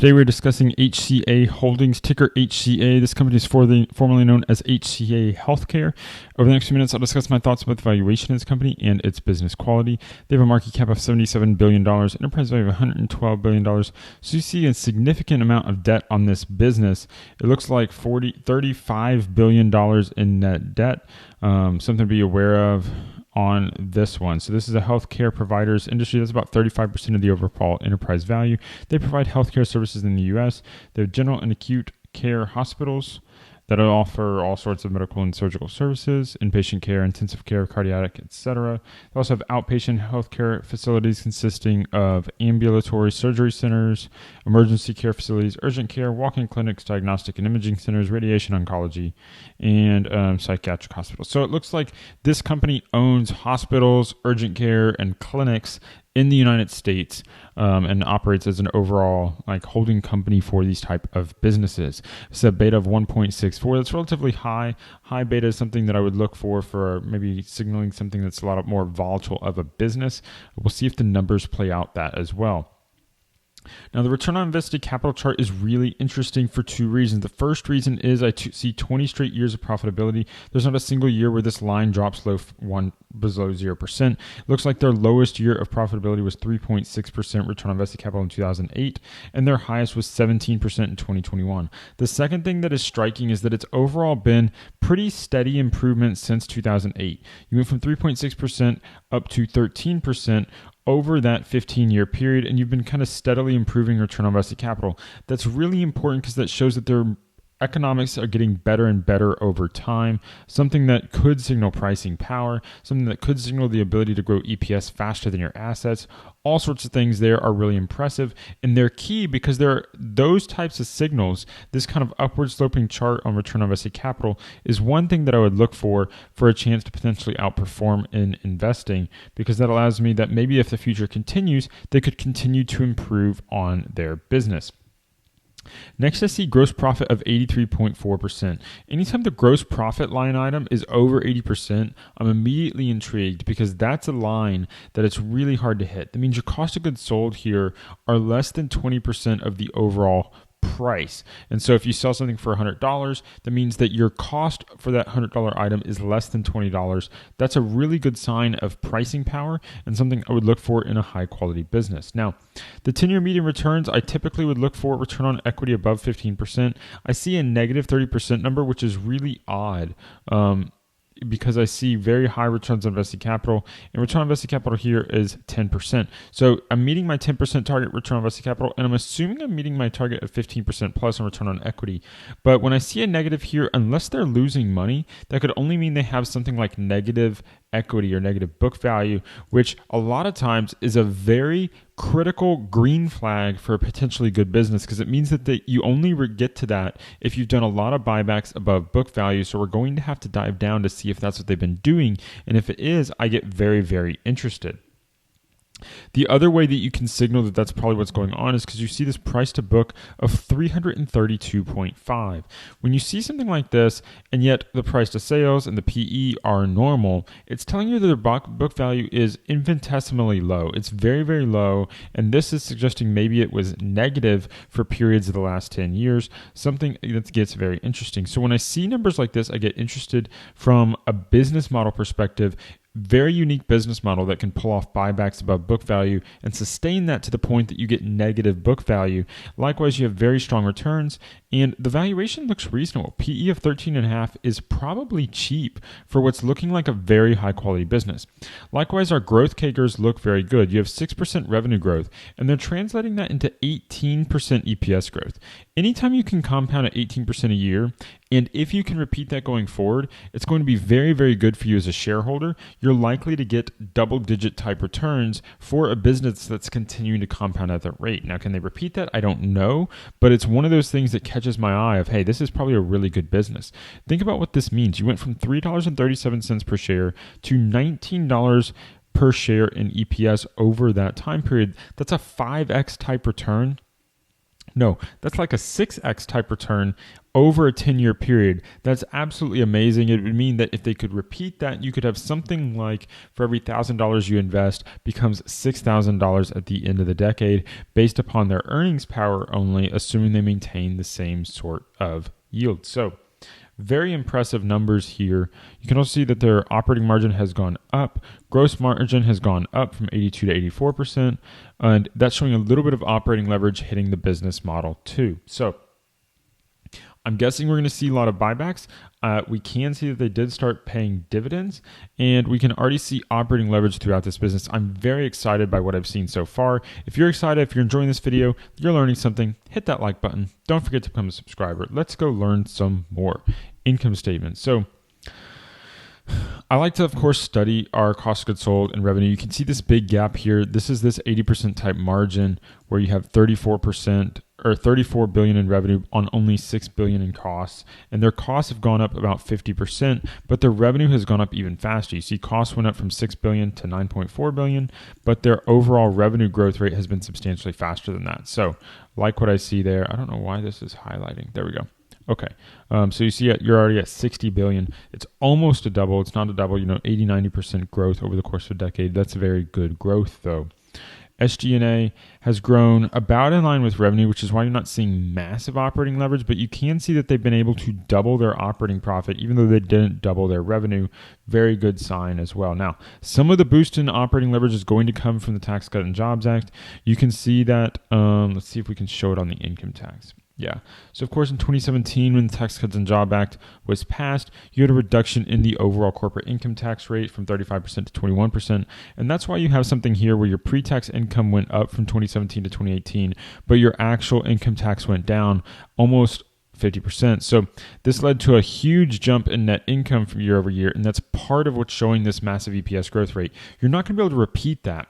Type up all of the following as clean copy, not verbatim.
Today we're discussing HCA Holdings, ticker HCA. This company is formerly known as HCA Healthcare. Over the next few minutes, I'll discuss my thoughts about the valuation of this company and its business quality. They have a market cap of $77 billion, enterprise value of $112 billion. So you see a significant amount of debt on this business. It looks like $35 billion in net debt, something to be aware of on this one. So this is a healthcare providers industry. That's about 35% of the overall enterprise value. They provide healthcare services in the U.S. They're general and acute care hospitals that offer all sorts of medical and surgical services, inpatient care, intensive care, cardiac, etc. They also have outpatient healthcare facilities consisting of ambulatory surgery centers, emergency care facilities, urgent care, walk-in clinics, diagnostic and imaging centers, radiation oncology, and psychiatric hospitals. So it looks like this company owns hospitals, urgent care, and clinics in the United States, and operates as an overall holding company for these type of businesses. It's a beta of 1.64. That's relatively high. High beta is something that I would look for maybe signaling something that's a lot more volatile of a business. We'll see if the numbers play out that as well. Now, the return on invested capital chart is really interesting for two reasons. The first reason is I see 20 straight years of profitability. There's not a single year where this line drops below 0%. It looks like their lowest year of profitability was 3.6% return on invested capital in 2008, and their highest was 17% in 2021. The second thing that is striking is that it's overall been pretty steady improvement since 2008. You went from 3.6% up to 13% over that 15-year period, and you've been kind of steadily improving return on invested capital. That's really important because that shows that their economics are getting better and better over time, something that could signal pricing power, something that could signal the ability to grow EPS faster than your assets. All sorts of things there are really impressive, and they're key because they're those types of signals. This kind of upward sloping chart on return on invested capital is one thing that I would look for a chance to potentially outperform in investing, because that allows me that maybe if the future continues, they could continue to improve on their business. Next, I see gross profit of 83.4%. Anytime the gross profit line item is over 80%, I'm immediately intrigued because that's a line that it's really hard to hit. That means your cost of goods sold here are less than 20% of the overall price. And so if you sell something for $100, that means that your cost for that $100 item is less than $20. That's a really good sign of pricing power and something I would look for in a high quality business. Now, the 10-year median returns, I typically would look for return on equity above 15%. I see a negative 30% number, which is really odd. Because I see very high returns on invested capital, and return on invested capital here is 10%. So I'm meeting my 10% target return on invested capital, and I'm assuming I'm meeting my target of 15% plus on return on equity. But when I see a negative here, unless they're losing money, that could only mean they have something like negative equity or negative book value, which a lot of times is a very critical green flag for a potentially good business, because it means that you only get to that if you've done a lot of buybacks above book value. So we're going to have to dive down to see if that's what they've been doing. And if it is, I get very, very interested. The other way that you can signal that that's probably what's going on is because you see this price to book of 332.5. When you see something like this, and yet the price to sales and the PE are normal, it's telling you that their book value is infinitesimally low. It's very, very low, and this is suggesting maybe it was negative for periods of the last 10 years, something that gets very interesting. So when I see numbers like this, I get interested from a business model perspective. Very unique business model that can pull off buybacks above book value and sustain that to the point that you get negative book value. Likewise, you have very strong returns, and the valuation looks reasonable. PE of 13.5 is probably cheap for what's looking like a very high quality business. Likewise, our growth CAGRs look very good. You have 6% revenue growth, and they're translating that into 18% EPS growth. Anytime you can compound at 18% a year, and if you can repeat that going forward, it's going to be very, very good for you as a shareholder. You're likely to get double-digit type returns for a business that's continuing to compound at that rate. Now, can they repeat that? I don't know, but it's one of those things that catches my eye of, hey, this is probably a really good business. Think about what this means. You went from $3.37 per share to $19 per share in EPS over that time period. That's a 5x type return No, that's like a 6x type return over a 10-year period. That's absolutely amazing. It would mean that if they could repeat that, you could have something like for every $1,000 you invest becomes $6,000 at the end of the decade based upon their earnings power only, assuming they maintain the same sort of yield. So very impressive numbers here. You can also see that their operating margin has gone up. Gross margin has gone up from 82 to 84%. And that's showing a little bit of operating leverage hitting the business model too. So I'm guessing we're going to see a lot of buybacks. We can see that they did start paying dividends, and we can already see operating leverage throughout this business. I'm very excited by what I've seen so far. If you're excited, if you're enjoying this video, you're learning something, hit that like button. Don't forget to become a subscriber. Let's go learn some more. Income statement. So I like to, of course, study our cost of goods sold and revenue. You can see this big gap here. This is this 80% type margin where you have 34% or 34 billion in revenue on only 6 billion in costs. And their costs have gone up about 50%, but their revenue has gone up even faster. You see costs went up from 6 billion to 9.4 billion, but their overall revenue growth rate has been substantially faster than that. So like what I see there, I don't know why this is highlighting. There we go. Okay, so you see you're already at 60 billion. It's almost a double. It's not a double, 80, 90% growth over the course of a decade. That's very good growth though. SG&A has grown about in line with revenue, which is why you're not seeing massive operating leverage, but you can see that they've been able to double their operating profit, even though they didn't double their revenue. Very good sign as well. Now, some of the boost in operating leverage is going to come from the Tax Cut and Jobs Act. You can see that, let's see if we can show it on the income tax. Yeah. So, of course, in 2017, when the Tax Cuts and Jobs Act was passed, you had a reduction in the overall corporate income tax rate from 35% to 21%. And that's why you have something here where your pre-tax income went up from 2017 to 2018, but your actual income tax went down almost 50%. So this led to a huge jump in net income from year over year. And that's part of what's showing this massive EPS growth rate. You're not going to be able to repeat that,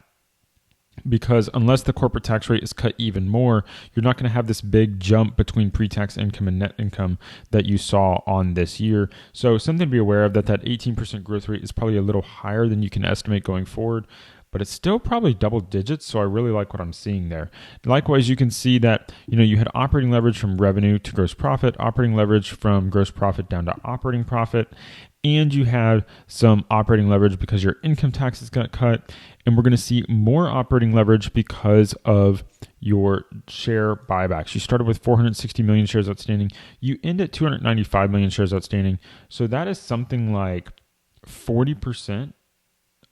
because unless the corporate tax rate is cut even more, you're not going to have this big jump between pre-tax income and net income that you saw on this year. So something to be aware of, that 18% growth rate is probably a little higher than you can estimate going forward, but it's still probably double digits. So I really like what I'm seeing there. Likewise, you can see that, you had operating leverage from revenue to gross profit, operating leverage from gross profit down to operating profit, and you had some operating leverage because your income taxes got cut. And we're going to see more operating leverage because of your share buybacks. You started with 460 million shares outstanding. You end at 295 million shares outstanding. So that is something like 40%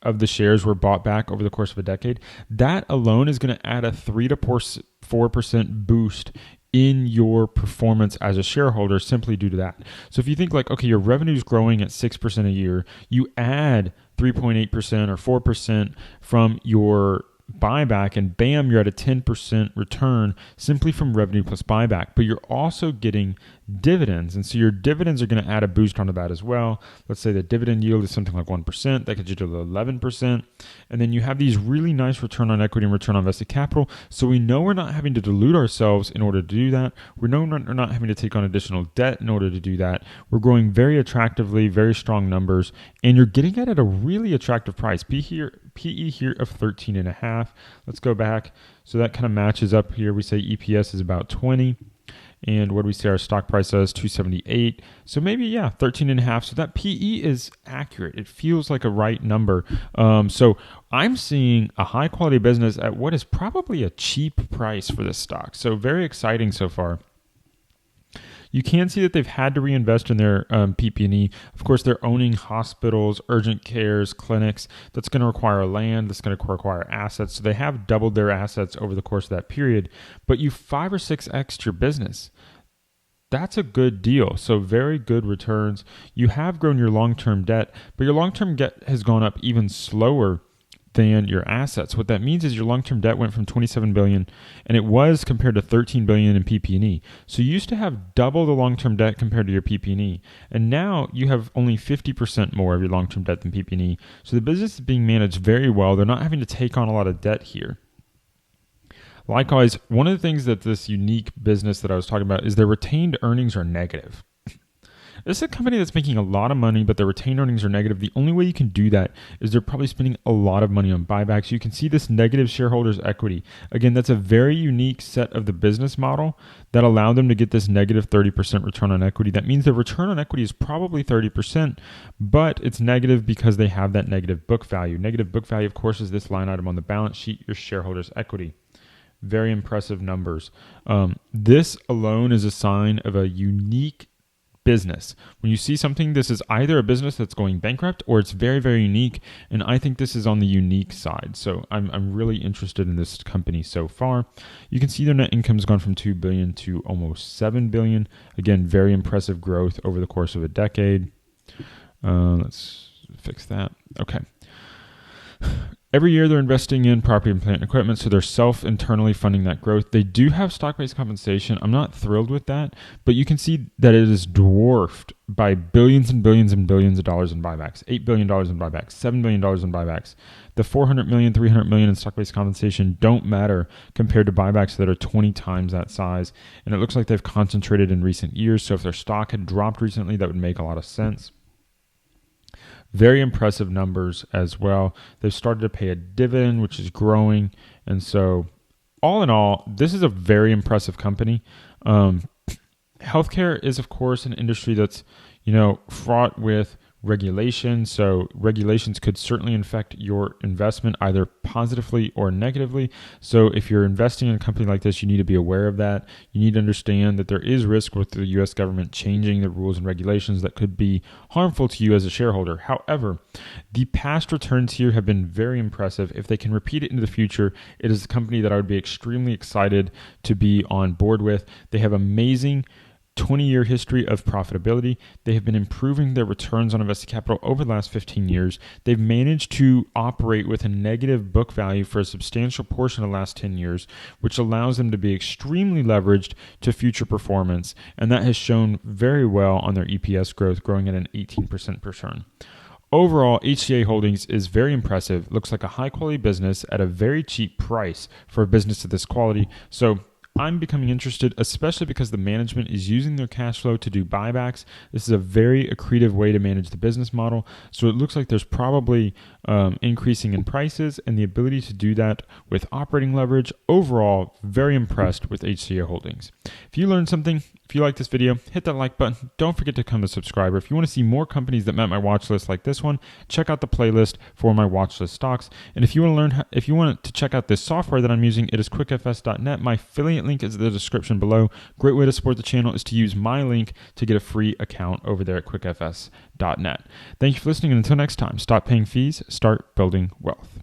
of the shares were bought back over the course of a decade. That alone is going to add a 3 to 4% boost in your performance as a shareholder simply due to that. So if you think like, okay, your revenue is growing at 6% a year, you add 3.8% or 4% from your buyback, and bam, you're at a 10% return simply from revenue plus buyback. But you're also getting dividends, and so your dividends are going to add a boost onto that as well. Let's say the dividend yield is something like 1%, that gets you to 11%, and then you have these really nice return on equity and return on invested capital. So we know we're not having to dilute ourselves in order to do that. We know we're not having to take on additional debt in order to do that. We're growing very attractively, very strong numbers, and you're getting it at a really attractive price. PE here of 13.5. Let's go back. So that kind of matches up here. We say EPS is about 20. And what do we say our stock price is? 278. So maybe, 13.5. So that PE is accurate. It feels like a right number. So I'm seeing a high quality business at what is probably a cheap price for this stock. So very exciting so far. You can see that they've had to reinvest in their PP&E. Of course, they're owning hospitals, urgent cares, clinics. That's going to require land. That's going to require assets. So they have doubled their assets over the course of that period. But you 5 or 6x your business. That's a good deal. So very good returns. You have grown your long-term debt, but your long-term debt has gone up even slower than your assets. What that means is your long-term debt went from 27 billion, and it was compared to 13 billion in PP&E. So you used to have double the long-term debt compared to your PP&E, and now you have only 50% more of your long-term debt than PP&E. So the business is being managed very well. They're not having to take on a lot of debt here. Likewise, one of the things that this unique business that I was talking about is their retained earnings are negative. This is a company that's making a lot of money, but their retained earnings are negative. The only way you can do that is they're probably spending a lot of money on buybacks. You can see this negative shareholders' equity. Again, that's a very unique set of the business model that allowed them to get this negative 30% return on equity. That means the return on equity is probably 30%, but it's negative because they have that negative book value. Negative book value, of course, is this line item on the balance sheet, your shareholders' equity. Very impressive numbers. This alone is a sign of a unique business. When you see something, this is either a business that's going bankrupt or it's very, very unique. And I think this is on the unique side. So I'm really interested in this company so far. You can see their net income has gone from $2 billion to almost $7 billion. Again, very impressive growth over the course of a decade. Let's fix that. Okay. Every year they're investing in property and plant and equipment, so they're self-internally funding that growth. They do have stock-based compensation. I'm not thrilled with that, but you can see that it is dwarfed by billions and billions and billions of dollars in buybacks. $8 billion in buybacks, $7 billion in buybacks. The $400 million, $300 million in stock-based compensation don't matter compared to buybacks that are 20 times that size, and it looks like they've concentrated in recent years, so if their stock had dropped recently, that would make a lot of sense. Very impressive numbers as well. They've started to pay a dividend, which is growing. And so all in all, this is a very impressive company. Healthcare is, of course, an industry that's, fraught with regulation. So regulations could certainly affect your investment either positively or negatively. So if you're investing in a company like this, you need to be aware of that. You need to understand that there is risk with the U.S. government changing the rules and regulations that could be harmful to you as a shareholder. However, the past returns here have been very impressive. If they can repeat it into the future, it is a company that I would be extremely excited to be on board with. They have amazing 20-year history of profitability. They have been improving their returns on invested capital over the last 15 years. They've managed to operate with a negative book value for a substantial portion of the last 10 years, which allows them to be extremely leveraged to future performance. And that has shown very well on their EPS growth, growing at an 18% per return. Overall, HCA Holdings is very impressive. Looks like a high-quality business at a very cheap price for a business of this quality. So I'm becoming interested, especially because the management is using their cash flow to do buybacks. This is a very accretive way to manage the business model. So it looks like there's probably increasing in prices and the ability to do that with operating leverage. Overall, very impressed with HCA Holdings. If you learned something, if you like this video, hit that like button. Don't forget to become a subscriber. If you want to see more companies that met my watch list like this one, check out the playlist for my watch list stocks. And if you want to check out this software that I'm using, it is quickfs.net. My affiliate link is in the description below. Great way to support the channel is to use my link to get a free account over there at quickfs.net. Thank you for listening, and until next time, stop paying fees, start building wealth.